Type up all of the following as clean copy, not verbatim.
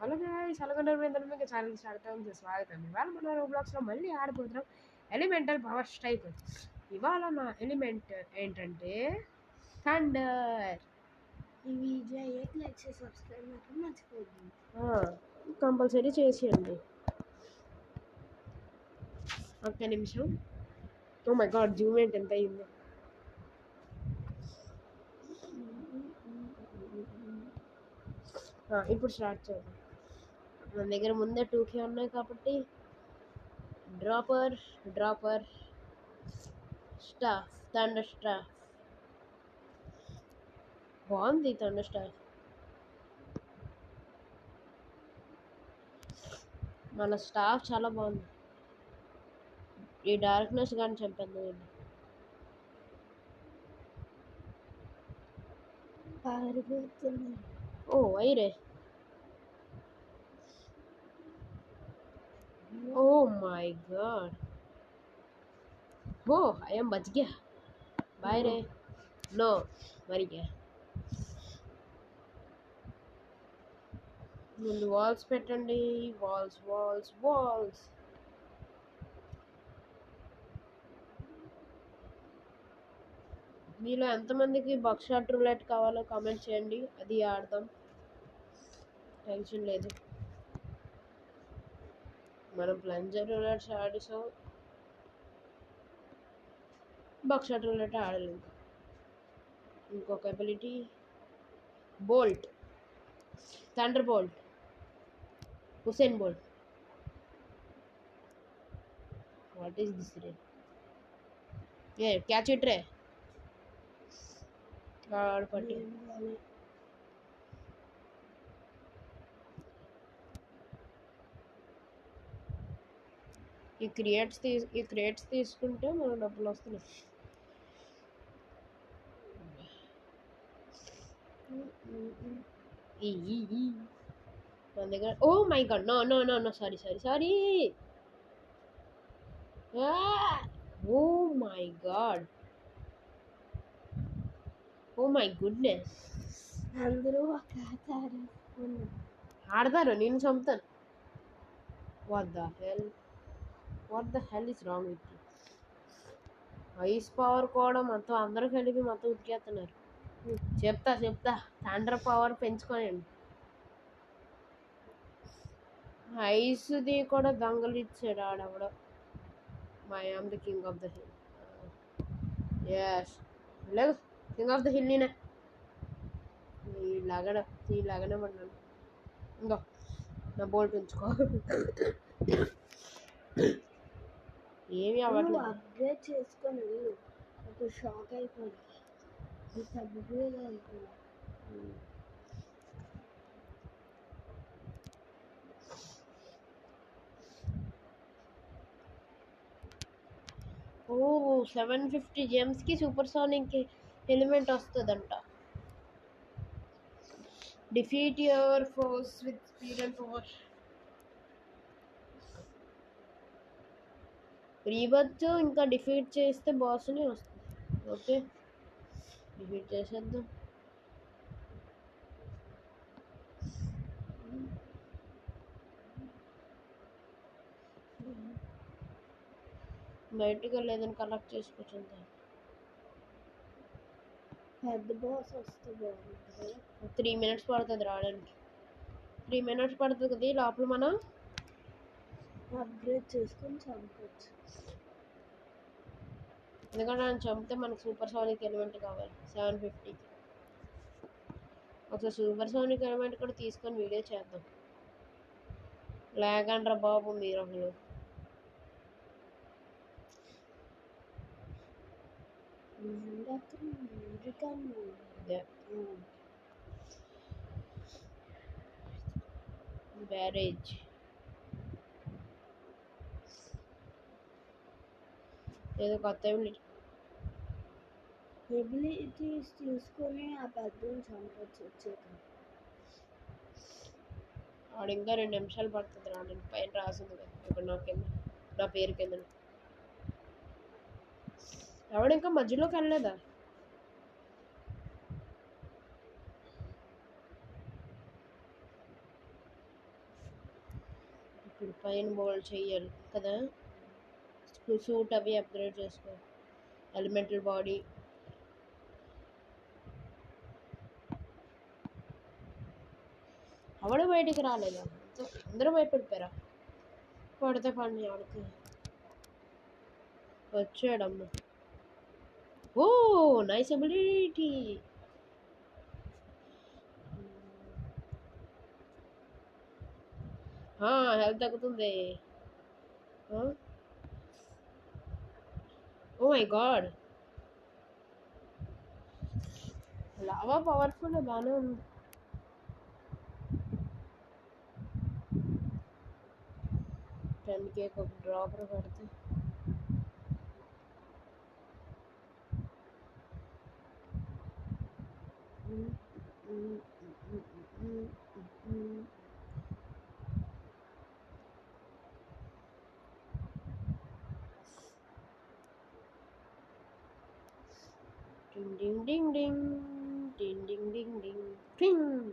Hello guys hello మీకు channel స్వాగతం సుస్వాగతం. ఇవాళ మన రోబ్లాక్స్లో మళ్ళీ ఆడబోతున్నాం ఎలిమెంటల్ పవర్ స్ట్రైక్. ఇవాళ నా ఎలిమెంట్ ఏంటంటే థండర్. ఈ వీడియో లైక్ చేసి సబ్స్క్రైబ్ మాత్రం మర్చిపోద్దు. కంపల్సరీ చేసేయండి. ఒక్క నిమిషం. ఓ మై గాడ్, జూమ్ ఏంటి ఎంత అయింది. ఇప్పుడు స్టార్ట్ చేద్దాం. మన దగ్గర ముందే 2K ఉన్నాయి కాబట్టి డ్రాపర్ స్టాఫ్ థండర్ స్టాఫ్ బాగుంది. థండర్ స్టాఫ్ మన స్టాఫ్ చాలా బాగుంది. ఈ డార్క్నెస్ కానీ చంపేద్దాం. పారిపోతున్నాను. ఓ వైరే, oh my god, oh I'm బచ్ గయా. బాయ్ రే. నో మరి ముందు వాల్స్ పెట్టండి. Walls walls walls. మీలో ఎంతమందికి బక్షాట్ రూలెట్ కావాలో కామెంట్ చేయండి, అది ఆడదాం. టెన్షన్ లేదు. మనం ప్లంజర్ రూలెట్స్ ఆడిసాం, బక్షాట్ రూలెట్ ఆడలేదు. ఇంకొక ability bolt, thunder bolt, Usain bolt. What is this రే? ఏ క్యాచ్ ఇట్ రే. పట్టి ఈ క్రియేట్స్ తీసుకుంటే మన డబ్బులు వస్తున్నాయి. మన దగ్గర oh my god, no no no no, sorry. Oh my god, oh my goodness. అందరూ ఒక ఆడతారు, నేను చంపుతాను. What the hell is wrong with you? Ice power కూడా మొత్తం అందరూ కలిపి మొత్తం ఉతికేస్తున్నారు. చెప్తా థండర్ పవర్ పెంచుకోనండి. ఐస్ది కూడా దొంగలు ఇచ్చాడు ఆడవడ. My am the king of the hill. Yes, లేదు, కింగ్ ఆఫ్ ద హిల్ నేనే. ఇలాగనే పడ్డాను. ఇంకో నా బోల్ట్ ఉంచుకో. ఏమి అవ్వట్లేదు. అప్గ్రేడ్ చేసుకొని వెళ్ళు. ఒక షాక్ అయిపోయింది. అప్గ్రేడ్ అయిపోయింది. ఓ 750 gems సూపర్ సోనిక్ ఎలిమెంట్ వస్తుందంట. Defeat your force with speed and power. Rebirth ఇంకా డిఫీట్ చేస్తే బాస్ని వస్తుంది. ఓకే, డిఫీట్ చేసేద్దాం. బయటకు లేదని కలెక్ట్ చేసుకొచ్చింది. పెద్ద బాస్ వస్తే బాగుంటుంది. 3 minutes పడుతుంది రావడానికి. 3 minutes పడుతుంది కదా. లోపల మనం అప్గ్రేడ్ చేసుకొని చంపచ్చు. ఎందుకంటే మనం చంపితే మనకు సూపర్ సోనిక్ ఎలిమెంట్ కావాలి 750. ఒకసారి సూపర్ సోనిక్ ఎలిమెంట్ కూడా తీసుకొని వీడియో చేద్దాం. లేకండ్రా బాబు మీరు అసలు. బ్యారేజ్ ఏదో కొత్త ఎబిలిటీస్ తీసుకొని ఆ పెద్దని చంపచ్చు వచ్చాక. వాడు ఇంకా 2 నిమిషాలు పడుతుంది రావడానికి. పైన రాసింది కదా ఇక్కడ నా పేరు కింద. ఎవడు ఇంకా మధ్యలోకి వెళ్ళలేదా? ఇప్పుడు పైన బోల్డ్ చెయ్యాలి కదా, సూట్ అవి అప్గ్రేడ్ చేసుకో. ఎలిమెంటల్ బాడీ అవడ బయటికి రాలేదా, అందరూ భయపడిపోయారా. పడితే పండి ఆడికి వచ్చాడమ్మ. Oh nice ability. హెల్త్ తగ్గుతుంది. Oh my god, lava powerful బాగానే ఉంది. కేక్ ఒక డ్రాపర్ పెడితే డింగ్ డింగ్ డింగ్ డింగ్ డింగ్ డింగ్ డింగ్ డింగ్ డింగ్.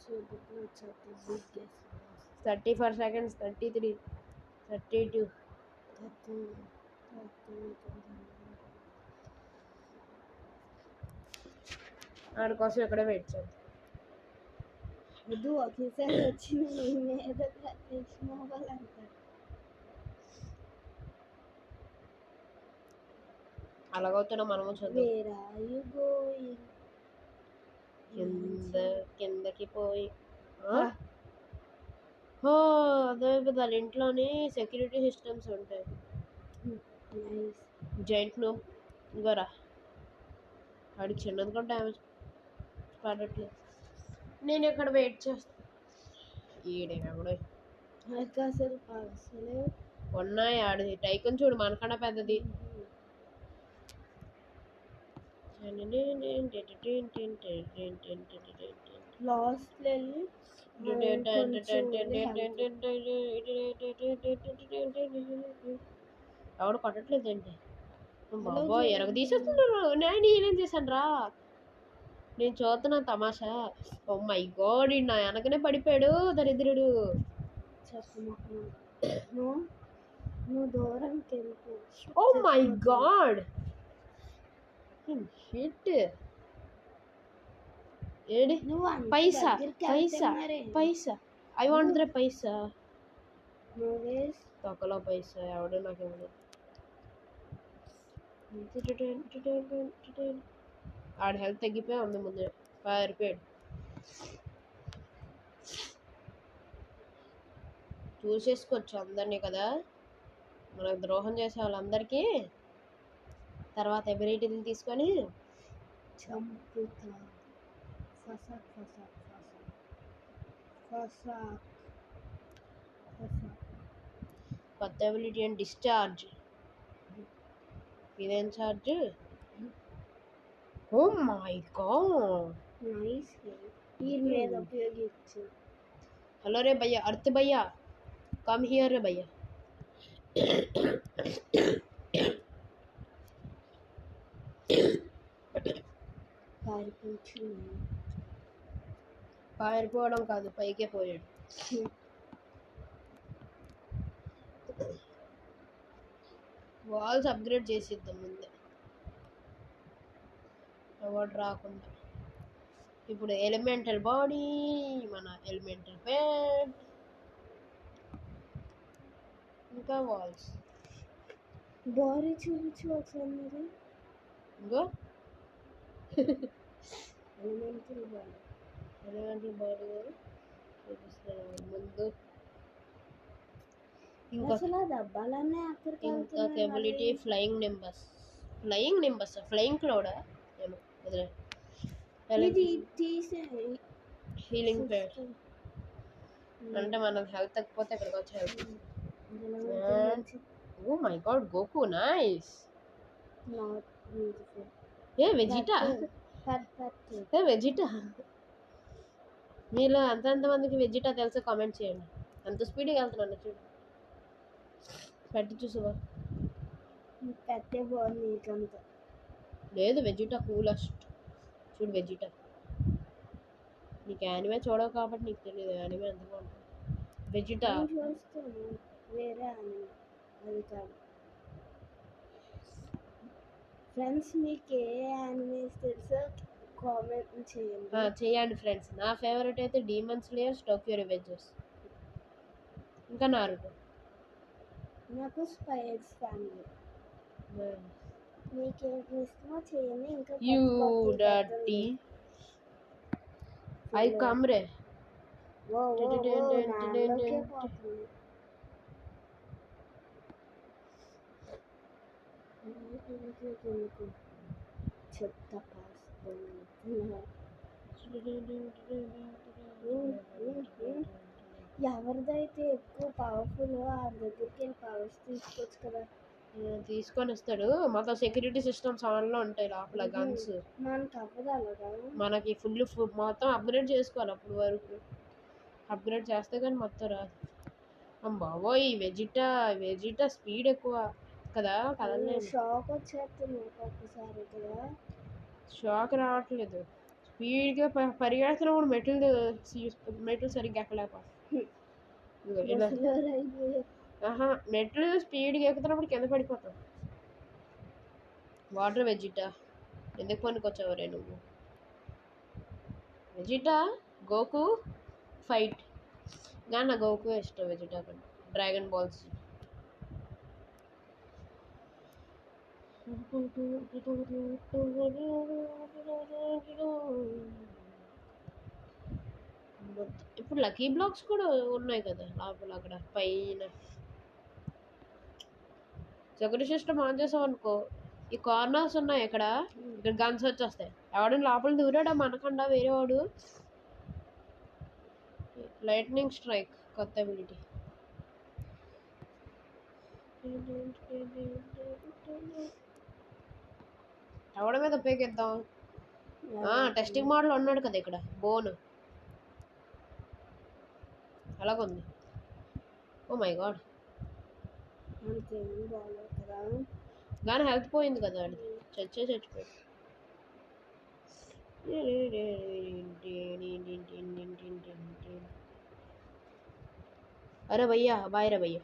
So the plates are the biggest. 34 seconds, 33, 32. ఆడి కోసం ఎక్కడే వెయిట్ చేద్దాం. వద్దు ఒకేసారి వచ్చిన నీ మీద తెచ్చినవ్వాలంటారు. అలాగవుతున్నా మనము చదువు. Where are you going? కిందకి పోయి అదే వాళ్ళ ఇంట్లోని సెక్యూరిటీ సిస్టమ్స్ ఉంటాయి. Nice. జైంట్ నో ఇంకోరా వాడికి చిన్నది కూడా డ్యామేజ్ పడట్లేదు. నేను ఎక్కడ వెయిట్ చేస్తాను. ఈడేవిడ నాకు అసలు ఉన్నాయి. ఆడి టైకన్ చూడు మనకన్నా పెద్దది. లాస్ట్ వెళ్ళి ఎవడు కొట్టట్లేదు ఏంటి బాబా, ఎరగ తీసేస్తున్నారు. నేనేం చేశాను రా, నేను చూస్తున్నా తమాషా. ఓ మై గాడ్, నా వెనకనే పడిపోయాడు దరిద్రుడు. నువ్వు దూరంకి వెళ్ళిపో. Oh my god, shit. ఏడి paisa paisa paisa, I want the paisa. తొక్కలో పైసా ఎవడు నాకు ఇవ్వడు. ఆడ హెల్త్ తగ్గిపోయి ఉంది, ముందు పారిపోయాడు. చూసేసుకోవచ్చు అందరినీ కదా, మనకు ద్రోహం చేసే వాళ్ళందరికీ తర్వాత ఎబిలిటీని తీసుకొని చంపుతా. కొత్త ఎబిలిటీ అండ్ డిశ్చార్జ్. ఇదేం charge? Oh my god, nice. ఈ మీద ఉపయోగించు. హలో రే భయ్యా, అర్త్ భయ్యా, కమ్ హియర్ రే భయ్యా. పారిపోవడం కాదు, పైకే పోయాడు. వాల్స్ అప్గ్రేడ్ చేసిద్దాం ముందే, అవార్డు రాకుండా. ఇప్పుడు ఎలిమెంటల్ బాడీ, మన ఎలిమెంటల్ పెట్, ఇంకా వాల్స్. బాడీ చూపించు ఒకసారి మీరు. ఇంకో ఎలిమెంటల్ బాడీ చూపిస్తాను ముందు. అసలు డబ్బాలన్నీ అక్కడికి ఇంకా ఎబిలిటీ ఫ్లయింగ్ నింబస్ ఫ్లయింగ్ క్లౌడా ఏమో వదిలే. ఇది తీసే హీలింగ్ ప్యాడ్ అంటే మనం హెల్త్ తగ్గిపోతే ఇక్కడికి వచ్చి health. Oh my god, Goku nice. Not beautiful. ఏ వెజిటా పెట్ ఏ వెజిటా మీలో ఎంతమందికి వెజిటా తెలుసో కామెంట్ చేయండి. అంత స్పీడ్గా వెళ్తున్నాను చూడు. పెట్టి చూసావా? పెట్టే బాగుంది నీకంత. లేదు వెజిటా కూలెస్ట్. చూడు వెజిటా. నీకు యానిమే చూడవు కాబట్టి నీకు తెలియదు యానిమే ఎంత బాగుంటుంది. వెజిటా నేను చూస్తాను వేరే అని అది కాదు. ఫ్రెండ్స్ మీకు ఏ యానిమేస్ తెలుసో కామెంట్ చేయండి. చేయండి ఫ్రెండ్స్. నా ఫేవరెట్ అయితే డీమన్ స్లేయర్స్, టోక్యో రివెంజర్స్, ఇంకా నారుటో. నాకు స్పైడర్స్ ఫ్యామిలీ. మీకేం ఇష్టమో చేయండి. ఇంకా యూ డర్టీ ఐ కమ్ రే. ఓ నాలోకే పోతుంది. చెప్తా ఎవరిదైతే ఎక్కువ పవర్ఫుల్ వారి దగ్గరికి వెళ్ళి పవర్స్ తీసుకోవచ్చు కదా. తీసుకొని వస్తాడు. మొత్తం సెక్యూరిటీ సిస్టమ్స్ ఆన్లో ఉంటాయి లోపల. గన్స్ మనకు అవ్వదు అలాగా. మనకి ఫుల్ మొత్తం అప్గ్రేడ్ చేసుకోవాలి. అప్పుడు వరకు అప్గ్రేడ్ చేస్తే కానీ మొత్తం రాదు. బాబోయ్ వెజిటా స్పీడ్ ఎక్కువ కదా. కదలలేదు. షాక్ వచ్చేస్తుంది ఒక్కొక్కసారి కదా. షాక్ రావట్లేదు. స్పీడ్గా పరిగెడుతున్నప్పుడు మెట్లు సరిగ్గా ఎక్కలేకపో. మెట్లు స్పీడ్గా ఎక్కుతున్నప్పుడు కింద పడిపోతాం. వాటర్ వెజిటా ఎందుకు పనికొచ్చావరే నువ్వు? వెజిటా గోకు ఫైట్ కానీ నా గోకు ఇష్టం వెజిటా కంటే. డ్రాగన్ బాల్స్ ఇప్పుడు లక్కీ బ్లాక్స్ కూడా ఉన్నాయి కదా లోపల. అక్కడ పైన సెక్యూరిటీ సిస్టమ్ ఆన్ చేసాం అనుకో, ఈ కార్నర్స్ ఉన్నాయి ఇక్కడ గన్స్ వచ్చేస్తాయి. ఎవడైనా లోపల దూరాడా మనకుండా వేరే వాడు. లైట్నింగ్ స్ట్రైక్ కొత్త అబిలిటీ. ఎవడ మీద పేకెద్దాం. టెస్టింగ్ మోడల్ ఉన్నాడు కదా ఇక్కడ. బోన్ అలాగుంది. Oh my god. కానీ హెల్త్ పోయింది కదా అది. చచ్చిపోయింది. అరే భయ్యా బాయ్ రా భయ్యా.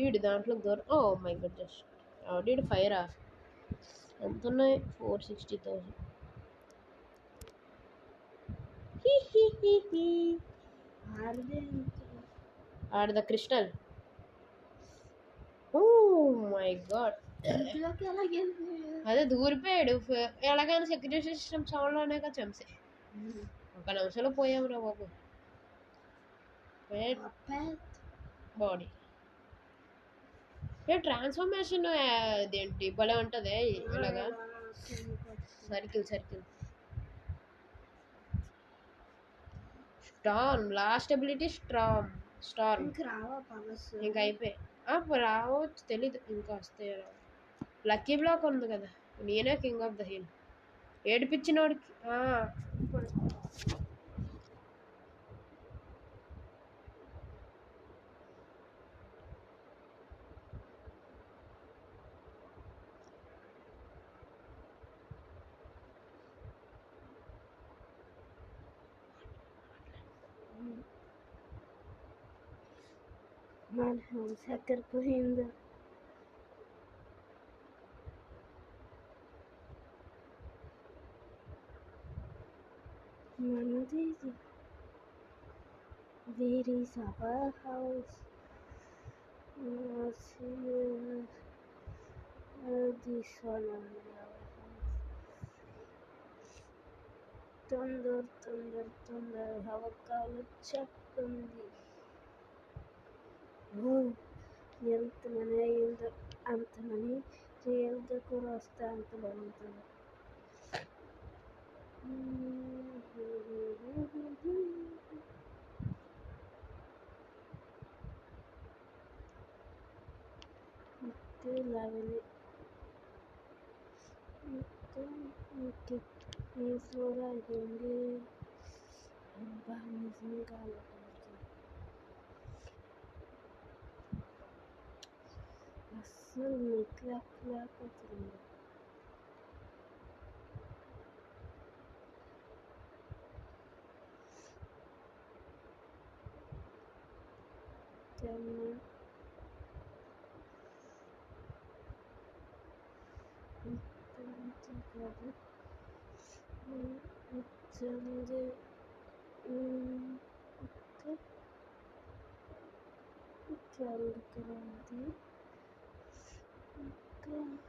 ఈడు దాంట్లో oh my god just added ఫైరా. ఎంత ఉన్నాయి? 460,000. ఆడద క్రిస్టల్. Oh my god. అదే దూరిపోయాడు. ఎలాగైనా సెక్యూరిటీ సిస్టమ్ సౌండ్లోనే కదా చంపే. ఒక నిమిషంలో పోయాము రా బాబు. బాడీ ట్రాన్స్ఫర్మేషన్ ఇదేంటి భలే ఉంటుంది ఇలాగా. Circle Storm. Last ability Storm. ఇంకా అయిపోయి రావచ్చు తెలీదు. ఇంకా వస్తాయి. లక్కీ బ్లాక్ ఉంది కదా. నేనే కింగ్ ఆఫ్ ద హిల్. ఏడిపించినోడికి మన హౌస్ ఎక్కడికి పోయిందో. మనది where is our house. This one only our house. తొందర హవకాలు చెప్తుంది. ఎంతమని అయిందో అంతమని రియల్గా కూడా వస్తే అంత బాగుంటుంది. 11. ఓకే ఈ ఫ్లోర్ అయిపోయింది. అబ్బా నిజంగా అస్సలు నిద్రలేకపోతుంది. కాదు వచ్చింది. ఇక్కడ ఉంది.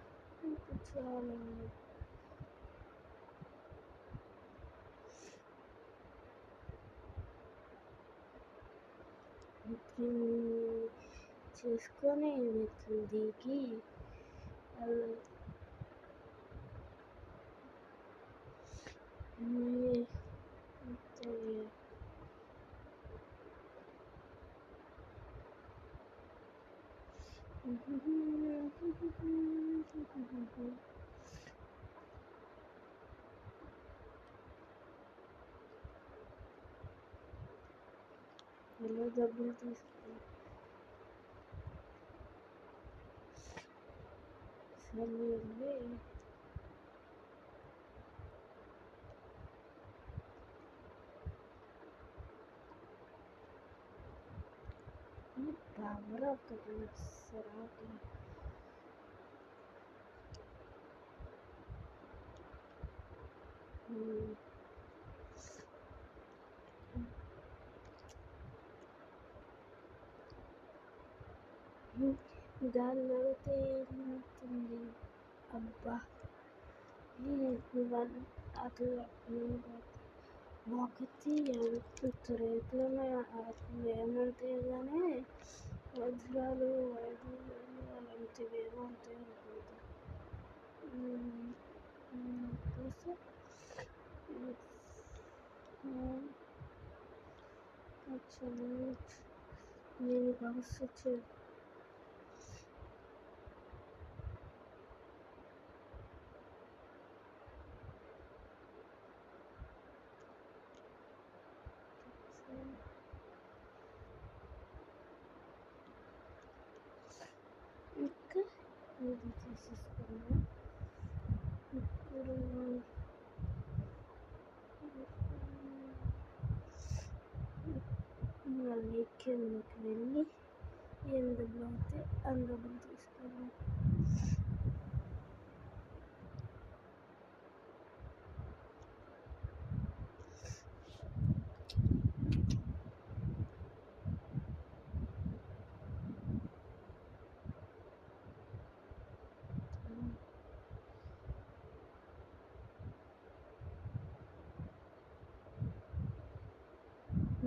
ఇంకా చాలా చేసుకొని దిగి ఎలా డబ్బులు తీసుకుని సరే పవర్ ఒకటి సరాకి దానిలో తేలుతుంది. అబ్బా అట్లా ఒకటి ఎంత రేట్లోనే ఏమంటాయి కానీ వజ్రాలు వైద్యులు అలాంటివి ఏమో ఉంటాయి అనుకుంటా. నేను కావచ్చు ఇంకా ఇది తీసేసుకున్నాను. ఇప్పుడు మళ్ళీ కిందకి వెళ్ళి ఎందులో అయితే అందులో తీసుకున్నాను.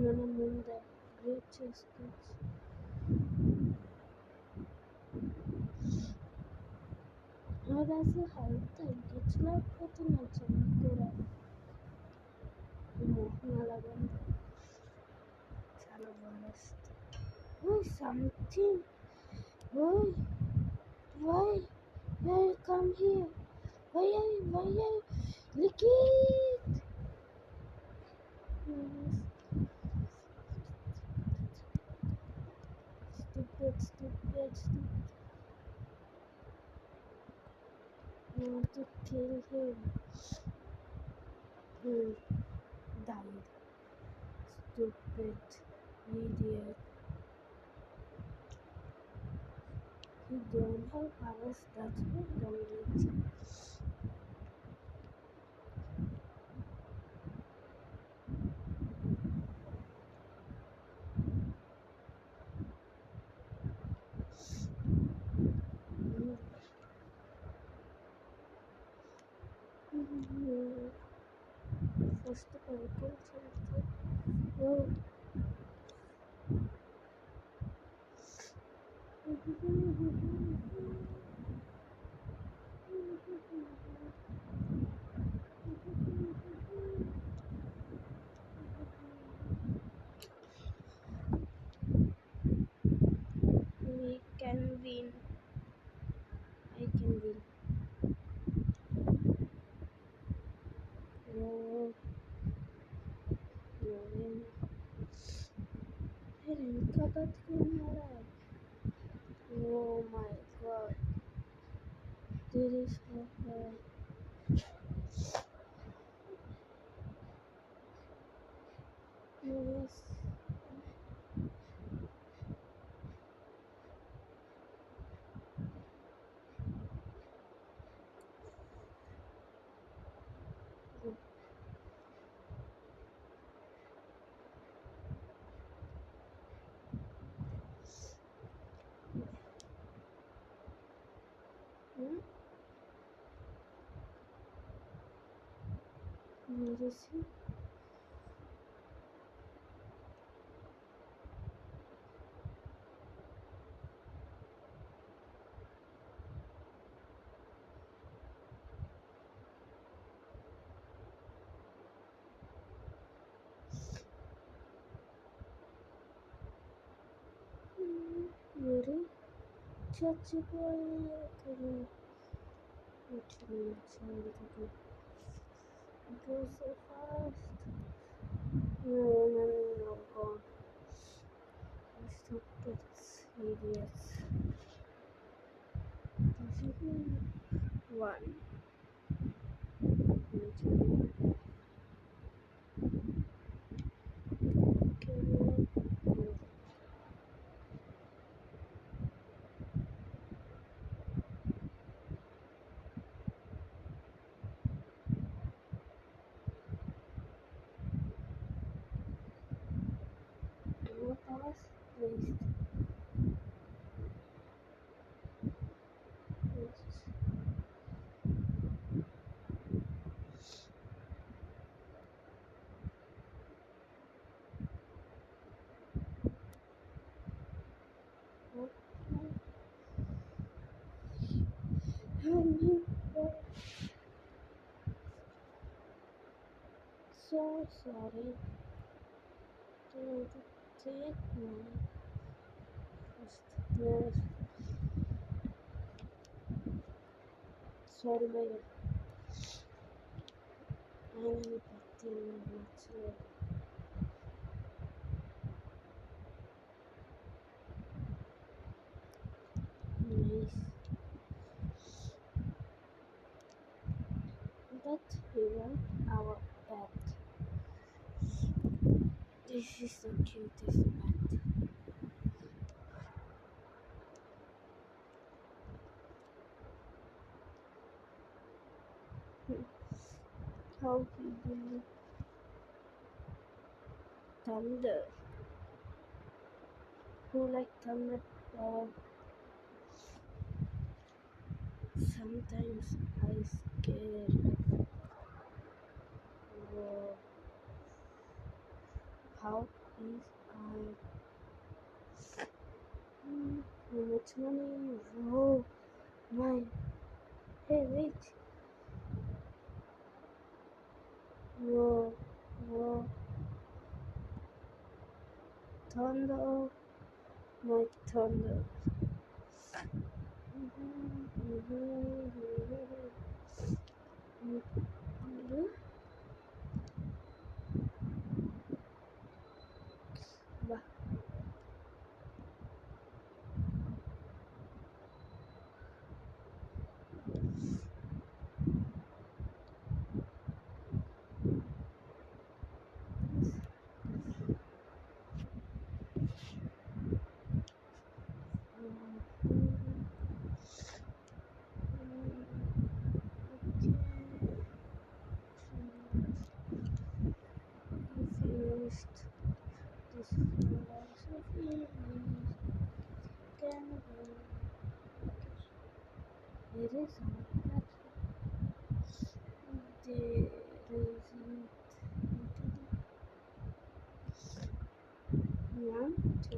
మనం ముందు అప్గ్రేడ్ చేసుకోవచ్చు. అది అసలు హెల్త్ తగ్గించలేకపోతున్నా చిన్న కూడా మోహన్ అలాగా చాలా బాగా something why come here why liquid stupid I want to kill him. He died. Stupid idiot. He don't have powers, that's what dominates. First cycle oh. We can win. Oh my god. This is so bad. Yes. Hmm? Where is he? Where is Chachi boy? Which one? Go so fast. No, God. Stop this, idiots. One. No pass. Waste. So sorry. To take my first yes. Sorry, my enemy patin much nice. But we want our pet. This is the cutest pet. How he do thunder. Who like thunder? Uh, Sometimes I scared. Whoa. How is I? How much money? Whoa, mine. Hey, wait. Whoa, whoa. Thunder. My thunder. Bah. Finished. This philosophy can there is there isn't one to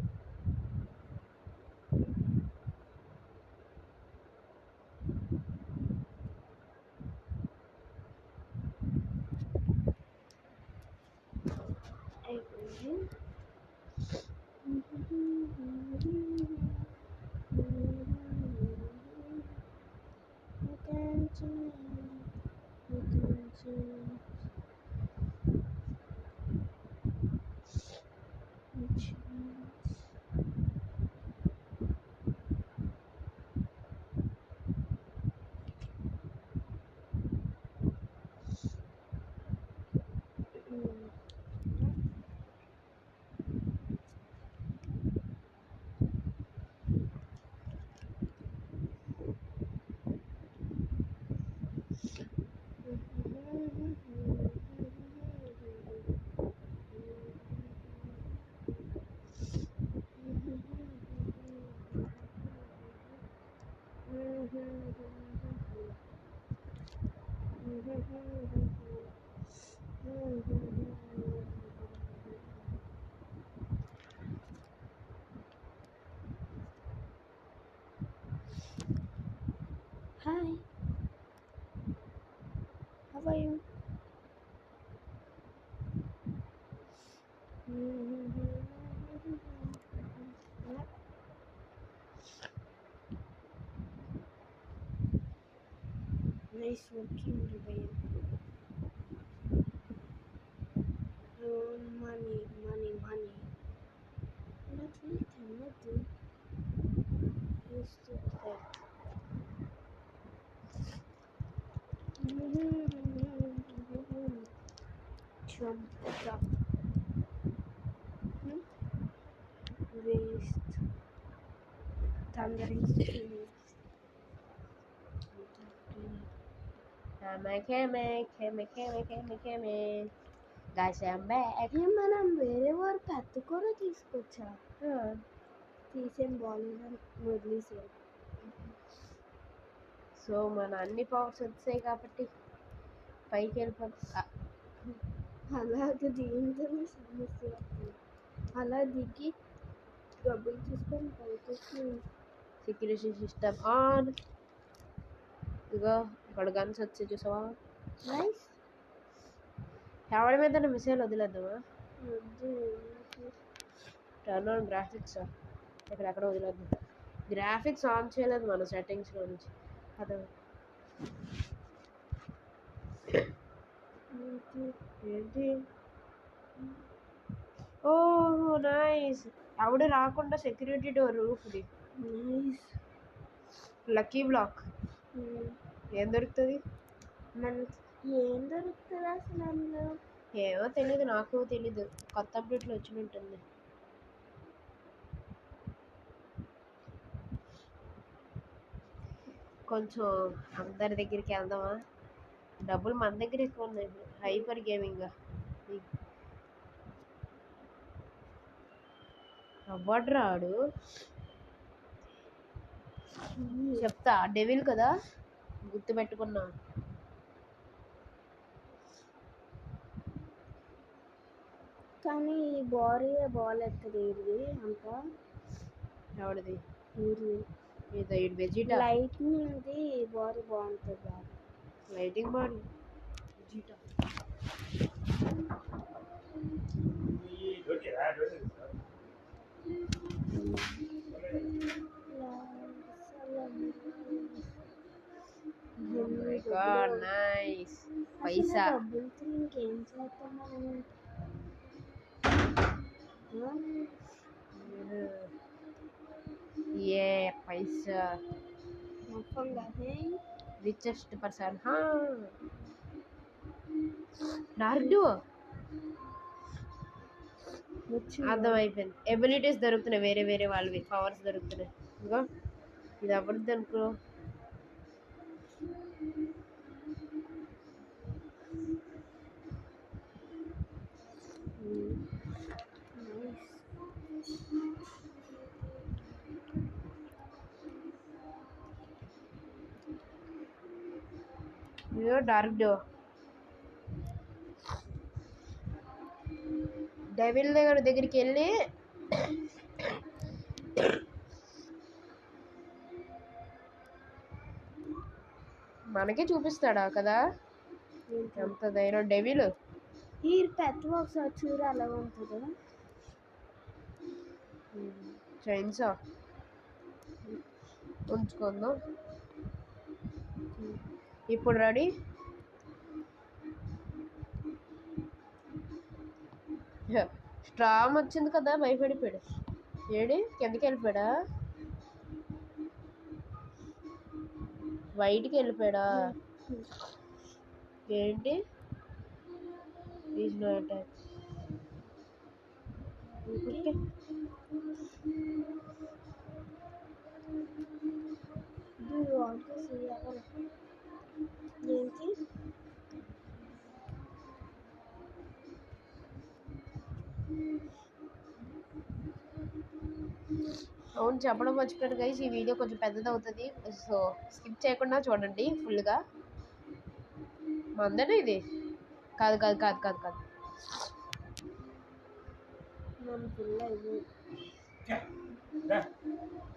everything. Attention, attention, which means Hi, how are you? Nice working, Rubaiyah. Money, money, money. Not really, nothing. Used to that. Jump up. Waste. Thundering streams. Guys, I'm back. మనం వేరే వారు పెద్ద కూర తీసుకొచ్చా తీసేం బాగాలేదని వదిలేసారు. So మన అన్ని పవర్స్ వచ్చాయి కాబట్టి పైకి వెళ్ళిపోతా. అలాగే దీంతోనే సమస్య వస్తుంది. అలా దిగి డబ్బులు తీసుకొని పైకి సెక్యూరిటీ సిస్టమ్ ఆన్. ఇగో ఇక్కడ గన్స్ వచ్చి చూసావా? నైస్. ఎవరి మీద మిసైల్ వదిలేద్దామా? వద్దు. Turn on graphics. ఎక్కడెక్కడ వదిలేద్దాం. గ్రాఫిక్స్ ఆన్ చేయలేదు మన సెట్టింగ్స్లో నుంచి. అదే ఏంటి? ఓహో నైస్. ఆవిడ రాకుండా సెక్యూరిటీ డోర్ రూఫ్ది. నైస్. Lucky block. ఏం దొరుకుతుంది? మనకి ఏం దొరుకుతుంది అసలు అందులో? ఏమో తెలీదు, నాకు తెలీదు. కొత్త అప్డేట్లో వచ్చినట్టుంది. కొంచెం అందరి దగ్గరికి వెళ్దామా? డబ్బులు మన దగ్గర ఎక్కువ ఉన్నాయి. హైపర్ గేమింగ్ అవార్డు రాడు చెప్తా. డెవిల్ కదా, గుర్తుపెట్టుకున్నా. కానీ ఈ బాల్ ఎత్తది ఇది అంతా. ఎవరిది? ఇది వెజిటా. లైట్నింగ్ది బాడీ బాగుంటుంది బాగా. Lighting body వెజిటా. నైస్. పైసా డబ్బులతో ఇంకేం చేస్తాం మనం? ఏ పైసా రిచెస్ట్ పర్సన్. నార్డు అర్థమైపోయింది. ఎబిలిటీస్ దొరుకుతున్నాయి, వేరే వేరే వాళ్ళవి పవర్స్ దొరుకుతున్నాయి. ఇంకా ఇది అవ్వద్దు అనుకో. ఇదిగో డార్క్ డోర్. డెవిల్ దగ్గరికి వెళ్ళి మనకే చూపిస్తాడా కదా ఎంత ధైర్యం డెవిల్. ఈ పెద్ద ఒకసారి చూడు అలా ఉంటుందా? చైన్సా ఉంచుకుందాం. ఇప్పుడు రెడీ. స్ట్రామ్ వచ్చింది కదా, భయపడిపోయాడు. ఏడి కిందకి వెళ్ళిపోయాడా? బయటికి వెళ్ళిపోయాడా? ఏంటి అటాక్? ఏంటి అవును చెప్పడం మర్చిపోయాను గైస్, ఈ వీడియో కొంచెం పెద్దది అవుతుంది, సో స్కిప్ చేయకుండా చూడండి ఫుల్గా. మందేనా ఇది? కాదు కాదు కాదు కాదు కాదు మన పిల్ల ఇది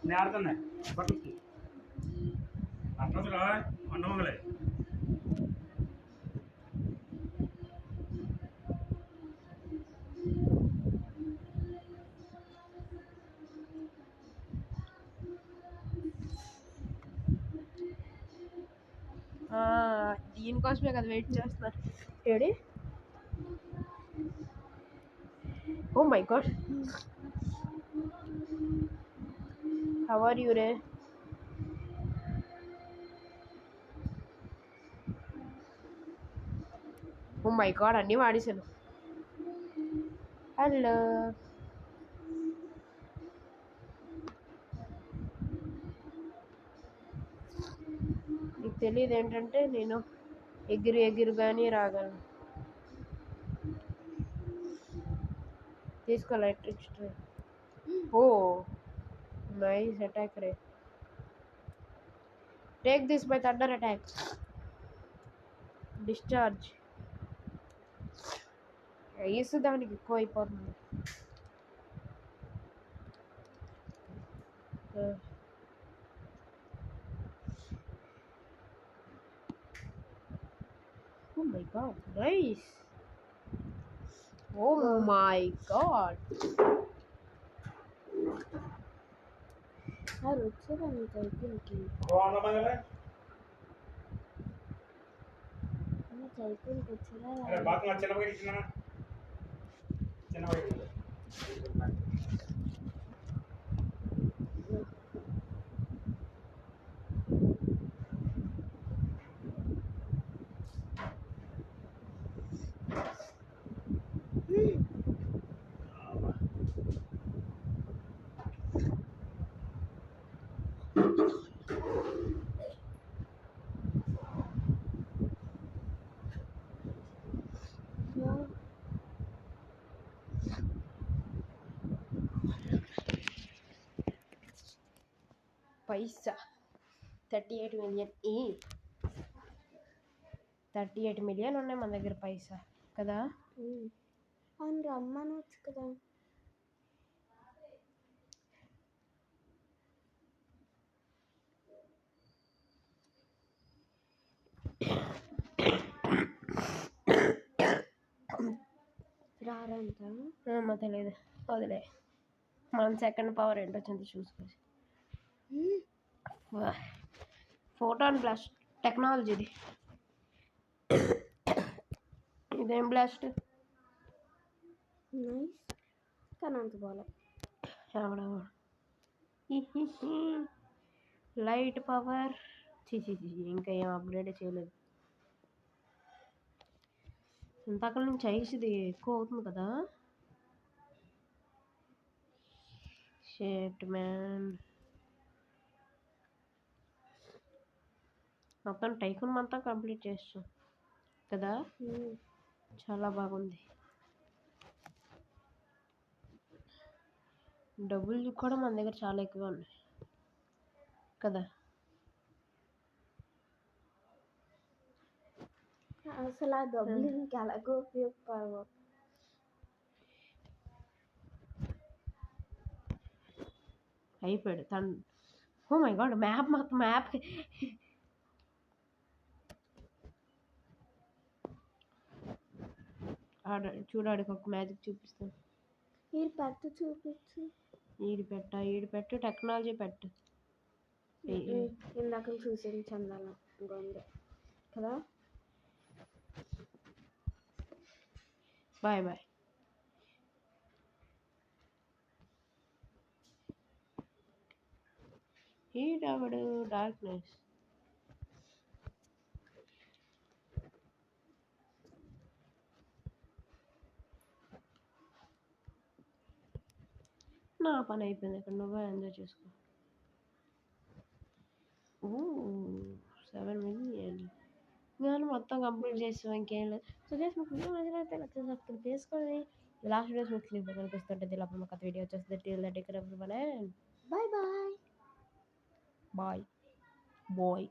నేను ఆడుతున్నా బట్టలకి అట్లా వండమంగలే దీనికోసమే కదా వెయిట్ చేస్తున్నారు. ఏడి? Oh my god, how are you రే? ఓ మై గాడ్, అన్నీ వాడేసాను. హలో, నీకు తెలియదు ఏంటంటే నేను ఎగిరి కానీ రాగలను. తీసుకో ఎలక్ట్రిక్ స్ట్రై. ఓ నైస్ అటాక్ రే. Take this by thunder attack. Discharge. Ice దానికి ఎక్కువ అయిపోతుంది. Oh my god, nice. Oh my god. అది వచ్చేదాన్ని సైకిల్కి వండమంగలే సైకిల్కి వచ్చేదా బాగా చిన్న బయట ఇచ్చిన చిన్న బయట పైసా 38 million. 38 million ఉన్నాయి మన దగ్గర పైసా కదా. అవును రమ్మనొచ్చు కదా. రారంట మా తెలియదు, వదిలే. మన సెకండ్ పవర్ ఏంటో వచ్చింది చూసుకోవచ్చు. ఫోటాన్ బ్లాస్ట్ టెక్నాలజీది. ఇదేం బ్లాస్ట్? నైస్ కానీ అంత బాగా ఎవడెవడు లైట్ పవర్ ఇంకా ఏం అప్గ్రేడ్ చేయలేదు. ఇంతకల నుంచి ఐస్ ఇది ఎక్కువ అవుతుంది కదా. షేట్ మ్యాన్ మొత్తం టైకున్ మొత్తం కంప్లీట్ చేస్తాం కదా. చాలా బాగుంది. డబ్బులు కూడా మన దగ్గర చాలా ఎక్కువ ఉన్నాయి కదా. అసలు ఆ డబ్బులు ఇంకా ఎలాగో ఉపయోగపడవు. అయిపోయాడు తను. ఓ మై గాడ్, మ్యాప్ మొత్తం మ్యాప్ చూడాడికి ఒక మ్యాజిక్ చూపిస్తాను. ఈ పెట్టు చూపించు. ఈడు పెట్టు టెక్నాలజీ పెట్టు. ఇందాక చూసాను చందాల గొంగ కదా. Bye bye. ఈడవడు డార్క్నెస్. నా పని అయిపోయింది, ఇక్కడ నువ్వే ఎంజాయ్ చేసుకో. 7 million నేను మొత్తం కంప్లీట్ చేసాం, ఇంకేం లేదు. సో గైస్ మీకు వీడియో నచ్చినట్లయితే సబ్స్క్రైబ్ చేసుకోండి. లాస్ట్ వీడియోస్ మీకు క్లిప్ కనిపిస్తుంటుంది. లోపల మాకు వీడియో వచ్చేస్తుంది. టిల్ దట్ ఇక్కడ బాయ్ బాయ్. Bye bye.